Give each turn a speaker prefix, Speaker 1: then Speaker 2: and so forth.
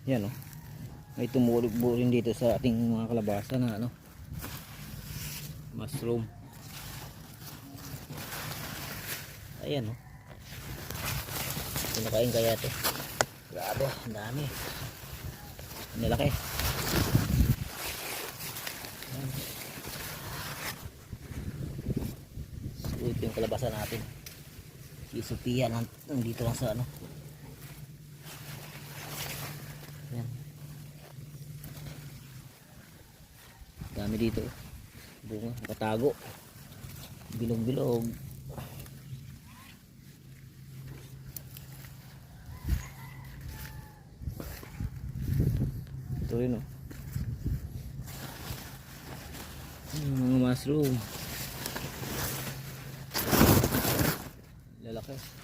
Speaker 1: Yan oh. May tumubo rin dito sa ating mga kalabasa na ano, mushroom. Ayan oh. Pinakain kaya ito. Grabe, ang dami. Nilaki. So ito yung kalabasa natin. Si Sophia nandito lang sa ano. Ayan. Dami dito. Bunga, nakatago. Bilog-bilog. Ito rin oh. Mga mushroom. Lalaki.